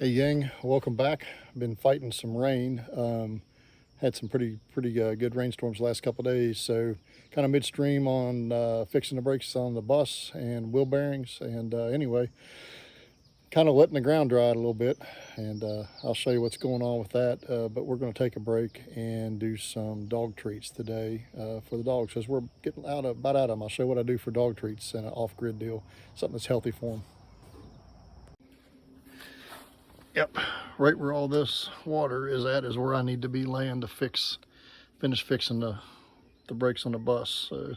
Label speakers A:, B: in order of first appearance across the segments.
A: Hey Yang, welcome back. Been fighting some rain. Had some pretty good rainstorms the last couple of days. So kind of midstream on fixing the brakes on the bus and wheel bearings. And anyway, kind of letting the ground dry a little bit. And I'll show you what's going on with that. But we're going to take a break and do some dog treats today for the dogs because we're getting about out of them. I'll show you what I do for dog treats and an off-grid deal, something that's healthy for them. Yep, right where all this water is at is where I need to be laying to finish fixing the brakes on the bus. So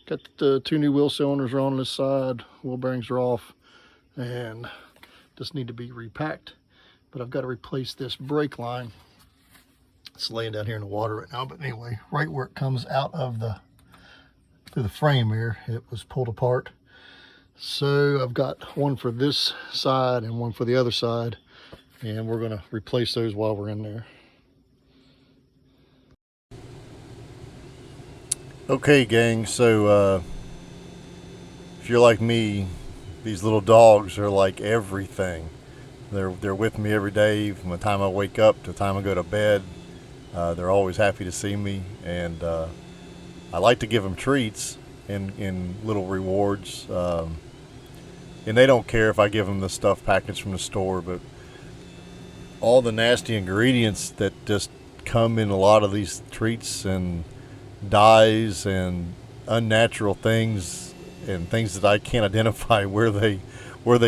A: got the two new wheel cylinders are on this side, wheel bearings are off, and just need to be repacked. But I've got to replace this brake line. It's laying down here in the water right now, but anyway, right where it comes out of through the frame here, it was pulled apart. So I've got one for this side and one for the other side, and we're going to replace those while we're in there. Okay, gang, so if you're like me, these little dogs are like everything. They're with me every day from the time I wake up to the time I go to bed. They're always happy to see me, and I like to give them treats in little rewards. And they don't care if I give them the stuff packaged from the store, but all the nasty ingredients that just come in a lot of these treats and dyes and unnatural things and things that I can't identify where they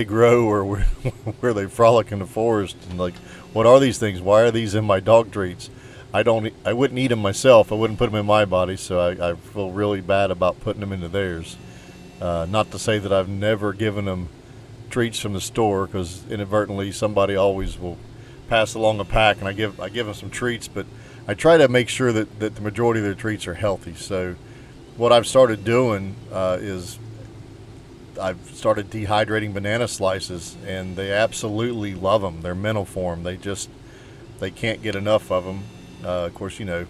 A: grow or where they frolic in the forest, and like, what are these things? Why are these in my dog treats? I wouldn't eat them myself. I wouldn't put them in my body, so I feel really bad about putting them into theirs. Not to say that I've never given them treats from the store, because inadvertently somebody always will pass along a pack, and I give them some treats, but I try to make sure that the majority of their treats are healthy. So what I've started doing is I've started dehydrating banana slices, and they absolutely love them. They're mental for them. They can't get enough of them. Of course, as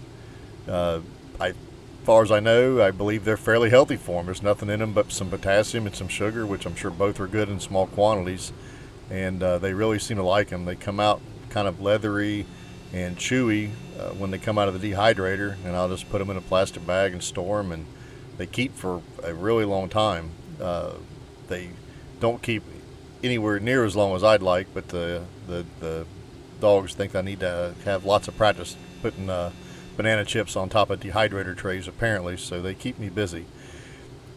A: far as I know, I believe they're fairly healthy for them. There's nothing in them but some potassium and some sugar, which I'm sure both are good in small quantities, and they really seem to like them. They come out kind of leathery and chewy when they come out of the dehydrator, and I'll just put them in a plastic bag and store them, and they keep for a really long time. They don't keep anywhere near as long as I'd like, but the dogs think I need to have lots of practice putting banana chips on top of dehydrator trays, apparently, so they keep me busy.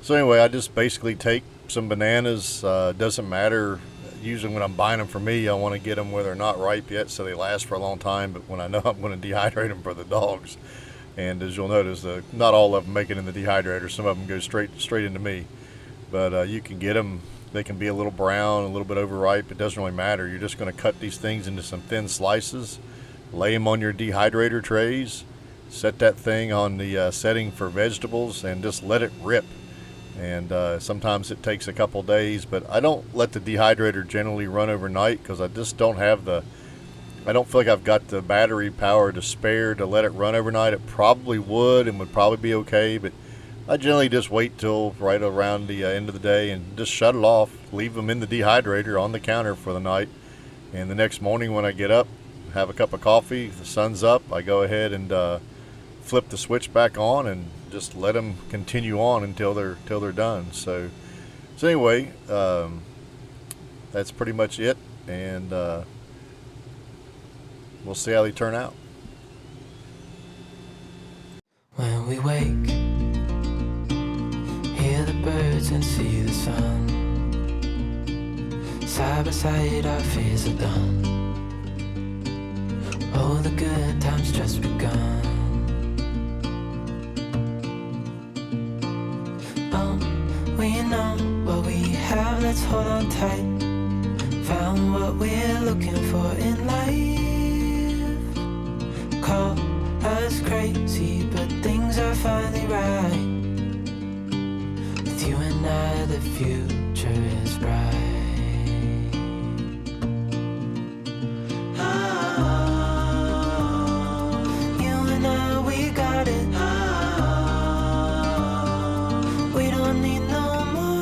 A: So anyway, I just basically take some bananas. Doesn't matter. Usually when I'm buying them for me, I want to get them where they're not ripe yet, so they last for a long time. But when I know I'm going to dehydrate them for the dogs, and as you'll notice, not all of them make it in the dehydrator. Some of them go straight into me. But you can get them. They can be a little brown, a little bit overripe. It doesn't really matter. You're just going to cut these things into some thin slices, lay them on your dehydrator trays, set that thing on the setting for vegetables, and just let it rip. And sometimes it takes a couple days, but I don't let the dehydrator generally run overnight, because I just don't have I don't feel like I've got the battery power to spare to let it run overnight. It probably would and would probably be okay, but I generally just wait till right around the end of the day and just shut it off, leave them in the dehydrator on the counter for the night, and the next morning when I get up, have a cup of coffee, if the sun's up, I go ahead and flip the switch back on and just let them continue on until they're done. So anyway, that's pretty much it, and we'll see how they turn out.
B: When we wake, hear the birds and see the sun. Side by side our fears are done. Oh, the good times just begun. We know what we have, let's hold on tight. Found what we're looking for in life. Call us crazy, but things are finally right. With you and I, the future is bright. You and I, we got it. We don't need no more.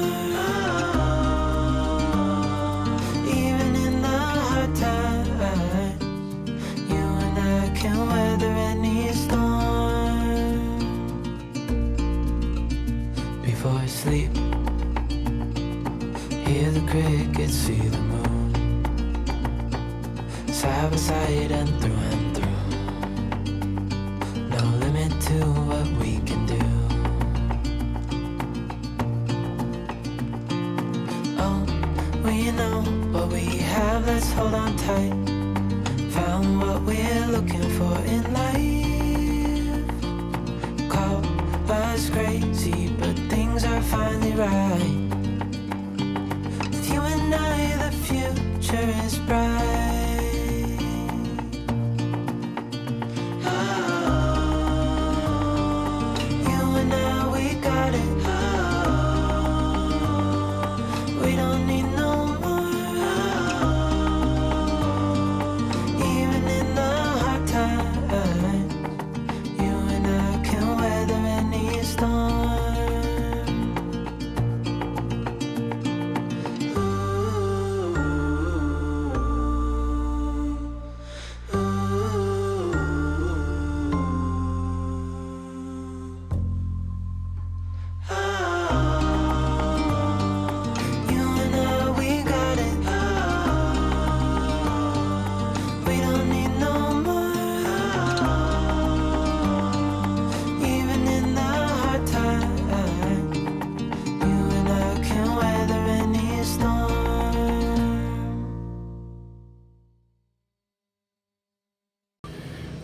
B: Even in the hard times, side by side and through. No limit to what we can do. Oh, we know what we have, let's hold on tight. Found what we're looking for in life. Call us crazy, but things are finally right. With you and I, the future is bright.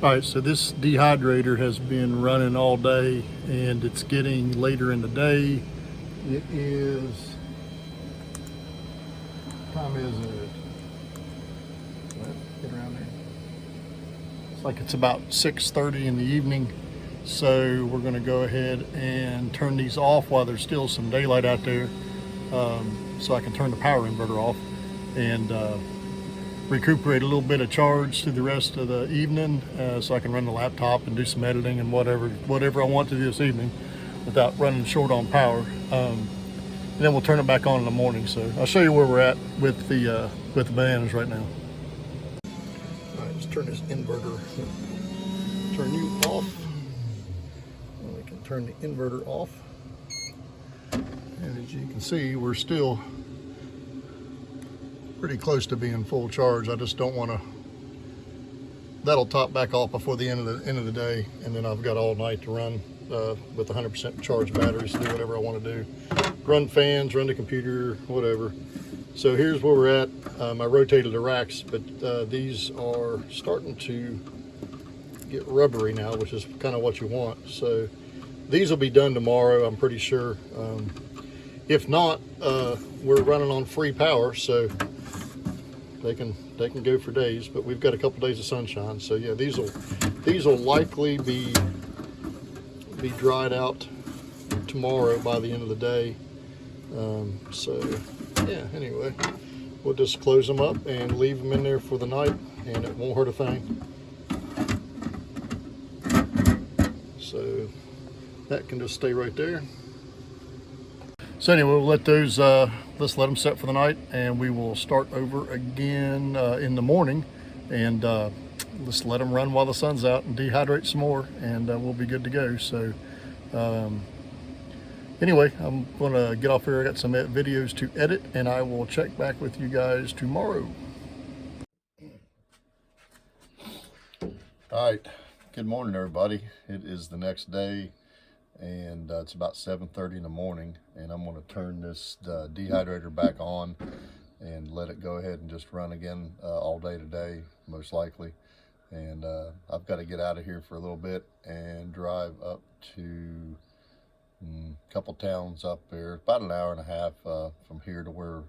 A: All right, so this dehydrator has been running all day and it's getting later in the day. It is, what time is it? Get around there. It's like it's about 6:30 in the evening. So we're gonna go ahead and turn these off while there's still some daylight out there, so I can turn the power inverter off and recuperate a little bit of charge through the rest of the evening, so I can run the laptop and do some editing and whatever I want to do this evening without running short on power. And then we'll turn it back on in the morning. So I'll show you where we're at with the bananas right now. All right, let's turn this inverter. Turn you off. And we can turn the inverter off. And as you can see, we're still pretty close to being full charge. I just don't want to. That'll top back off before the end of the day, and then I've got all night to run with 100% charged batteries to do whatever I want to do. Run fans, run the computer, whatever. So here's where we're at. I rotated the racks, but these are starting to get rubbery now, which is kind of what you want. So these will be done tomorrow, I'm pretty sure. If not, we're running on free power, so they can go for days, but we've got a couple days of sunshine. So yeah, these will likely be dried out tomorrow by the end of the day. So yeah, anyway, we'll just close them up and leave them in there for the night, and it won't hurt a thing. So that can just stay right there. So anyway, we'll let those, let's let them set for the night, and we will start over again in the morning, and let's let them run while the sun's out and dehydrate some more, and we'll be good to go. So anyway, I'm gonna get off here. I got some videos to edit, and I will check back with you guys tomorrow. All right, good morning everybody. It is the next day, and it's about 7:30 in the morning, and I'm going to turn this dehydrator back on and let it go ahead and just run again all day today, most likely. And I've got to get out of here for a little bit and drive up to a couple towns up there, about an hour and a half from here to where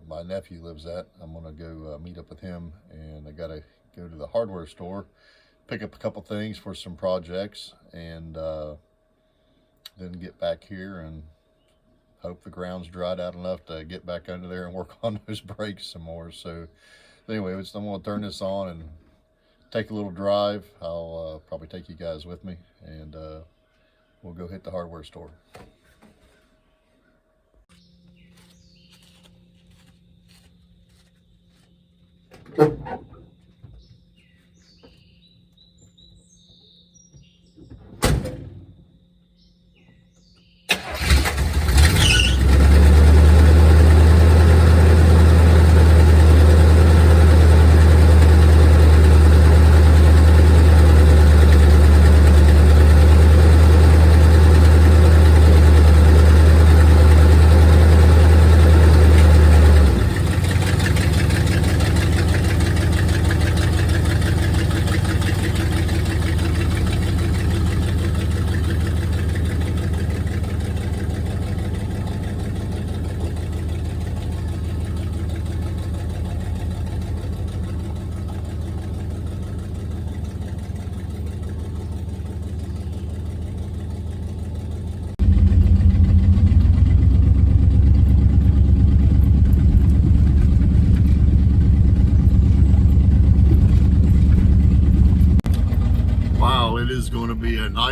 A: my nephew lives at. I'm going to go meet up with him, and I got to go to the hardware store, pick up a couple things for some projects, and then get back here and hope the ground's dried out enough to get back under there and work on those brakes some more. So anyway, I'm going to turn this on and take a little drive. I'll probably take you guys with me, and we'll go hit the hardware store.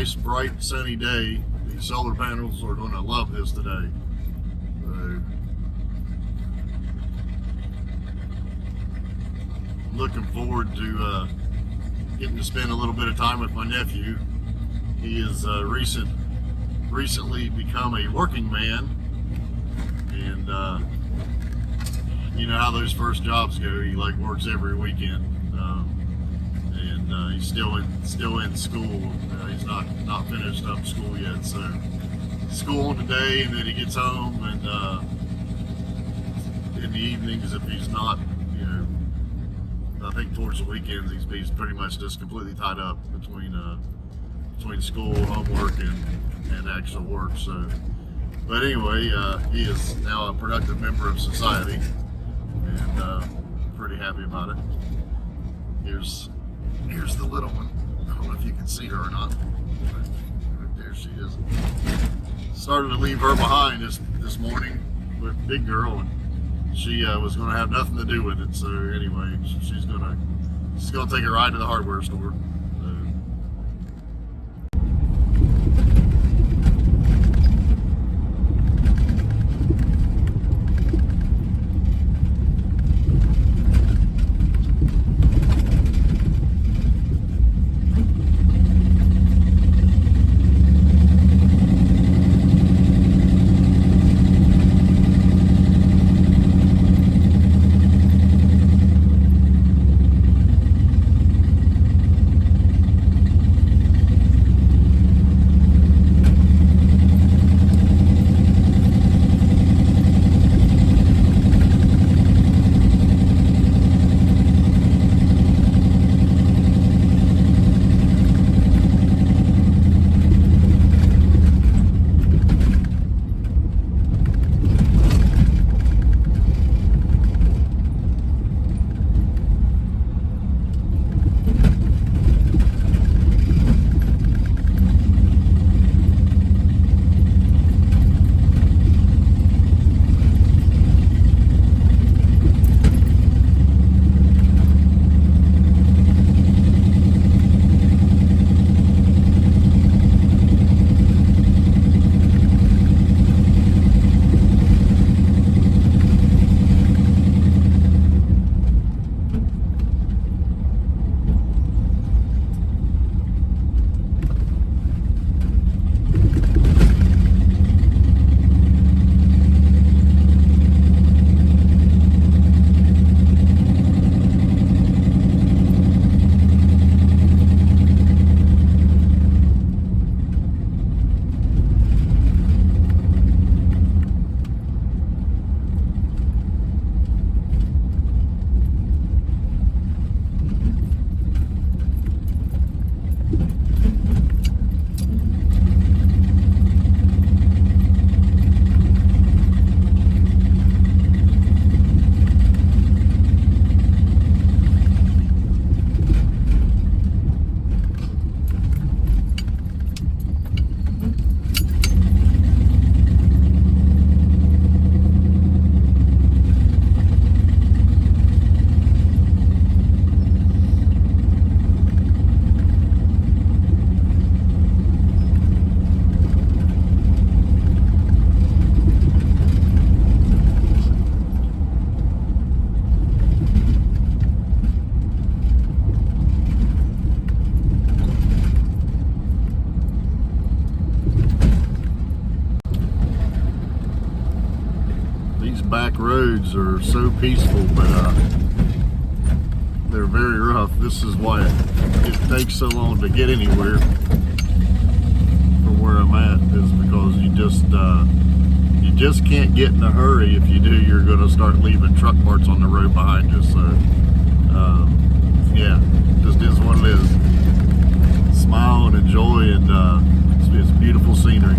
A: nice, bright, sunny day. These solar panels are going to love this today. So, I'm looking forward to getting to spend a little bit of time with my nephew. He is recently become a working man, and you know how those first jobs go. He like works every weekend, and he's still in school. He's not finished up school yet, so school today, and then he gets home, and in the evenings, if he's not, you know, I think towards the weekends he's pretty much just completely tied up between school, homework, and actual work. So, but anyway, he is now a productive member of society, and pretty happy about it. Here's the little one. I don't know if you can see her or not. Right there she is. Started to leave her behind this morning with big girl, and she was going to have nothing to do with it. So anyway, she's gonna take a ride to the hardware store. Back roads are so peaceful, but they're very rough. This is why it takes so long to get anywhere from where I'm at, is because you just can't get in a hurry. If you do, you're going to start leaving truck parts on the road behind you. So yeah, just is what it is. Smile and enjoy, and it's beautiful scenery.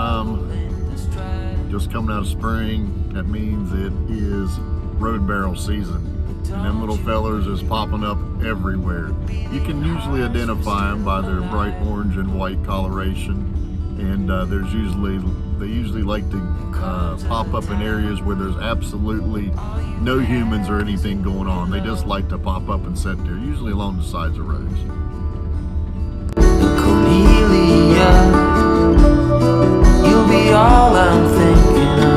A: time, just coming out of spring. That means it is road barrel season. And them little fellers is popping up everywhere. You can usually identify them by their bright orange and white coloration, and they usually like to pop up in areas where there's absolutely no humans or anything going on. They just like to pop up and sit there, usually along the sides of roads.
B: Cornelia, you'll be all I'm thinking of.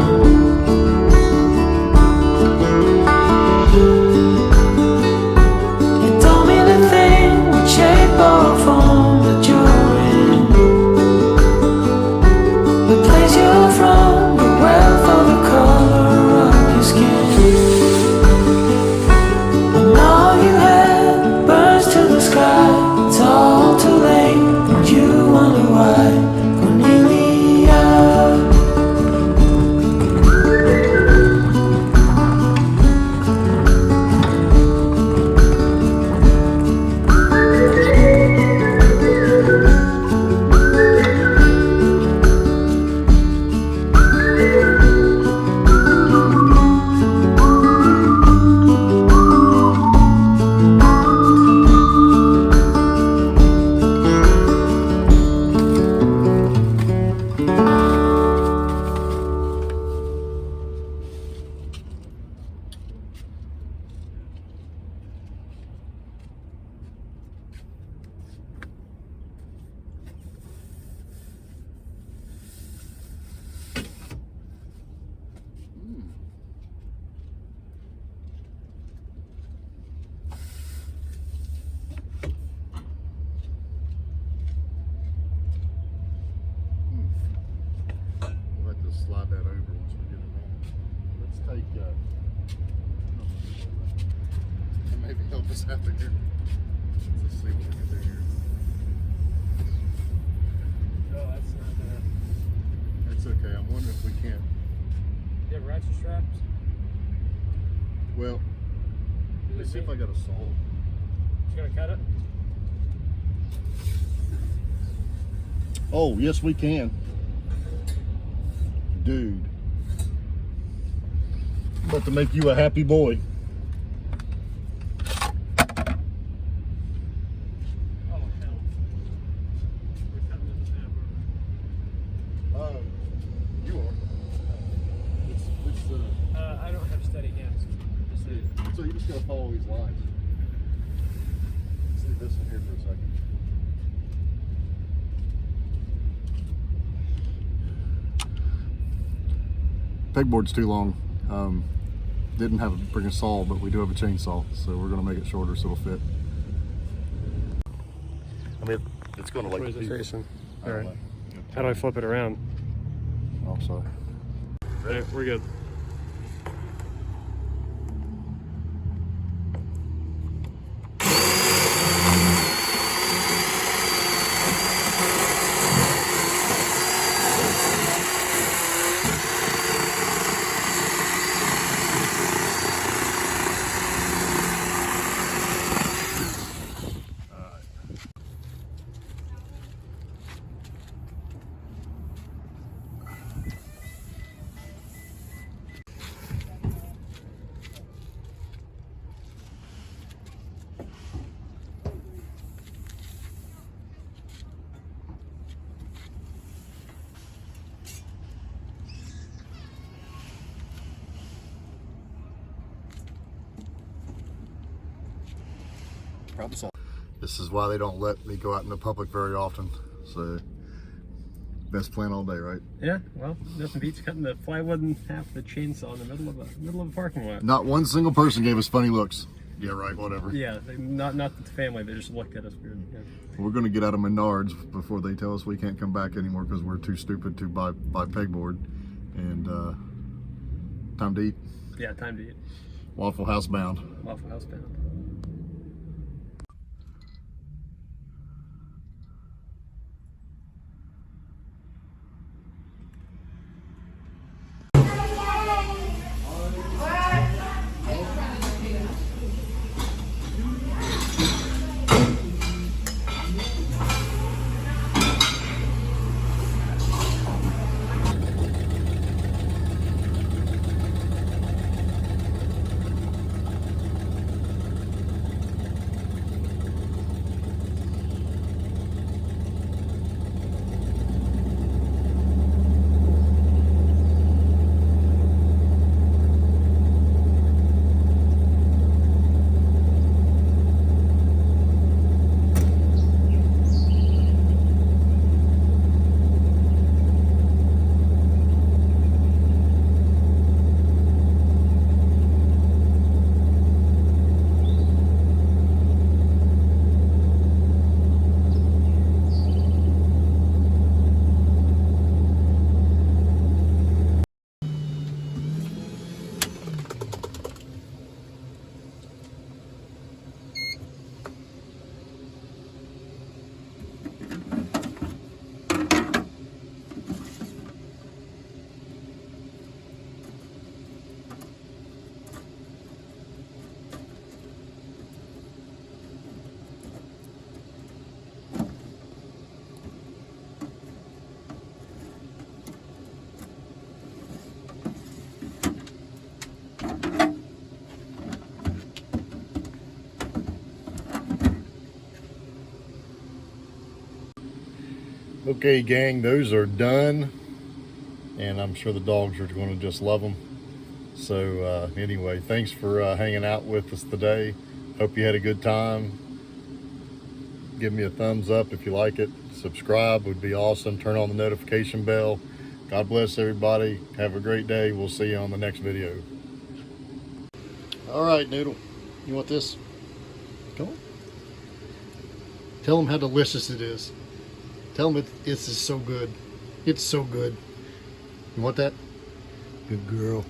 B: You told me the thing would shape or form that you're in, the place you're from, the wealth of the color of your skin, and all you had burns to the sky. It's all too late, and you wonder why, Cornelia.
A: We'll have to slide that over once we get it wrong. Let's take, and maybe help us out here. Let's see what we can do here.
C: No, that's not bad.
A: That's okay. I'm wondering if we can't.
C: You have ratchet straps?
A: Well, let's see if I got a saw.
C: You gonna cut it?
A: Oh, yes, we can. Dude. I'm about to make you a happy boy.
C: Oh, hell. We're cutting this now.
A: You are.
C: I don't have steady hands.
A: So you just gotta follow these lines. Let's leave this in here for a second. Pegboard's too long. Didn't bring a saw, but we do have a chainsaw, so we're gonna make it shorter so it'll fit. I mean, it's gonna like.
C: Where's it facing?
A: I don't
C: Alright.
A: know.
C: How do I flip it around?
A: Oh, sorry.
C: Alright, we're good.
A: Problem solved. This is why they don't let me go out in the public very often. So, best plan all day, right?
C: Yeah, well, nothing beats cutting the plywood in half the chainsaw in the middle of a parking lot.
A: Not one single person gave us funny looks. Yeah, right, whatever.
C: Yeah, not the family. They just looked at us weird. Yeah.
A: We're going to get out of Menards before they tell us we can't come back anymore because we're too stupid to buy pegboard. And time to eat.
C: Yeah, time to eat.
A: Waffle House bound.
C: Waffle House bound.
A: Okay, gang, those are done, and I'm sure the dogs are going to just love them. So anyway, thanks for hanging out with us today. Hope you had a good time. Give me a thumbs up if you like it. Subscribe would be awesome. Turn on the notification bell. God bless everybody. Have a great day. We'll see you on the next video. All right, Noodle. You want this? Come on. Tell them how delicious it is. Tell them it's so good. It's so good. You want that? Good girl.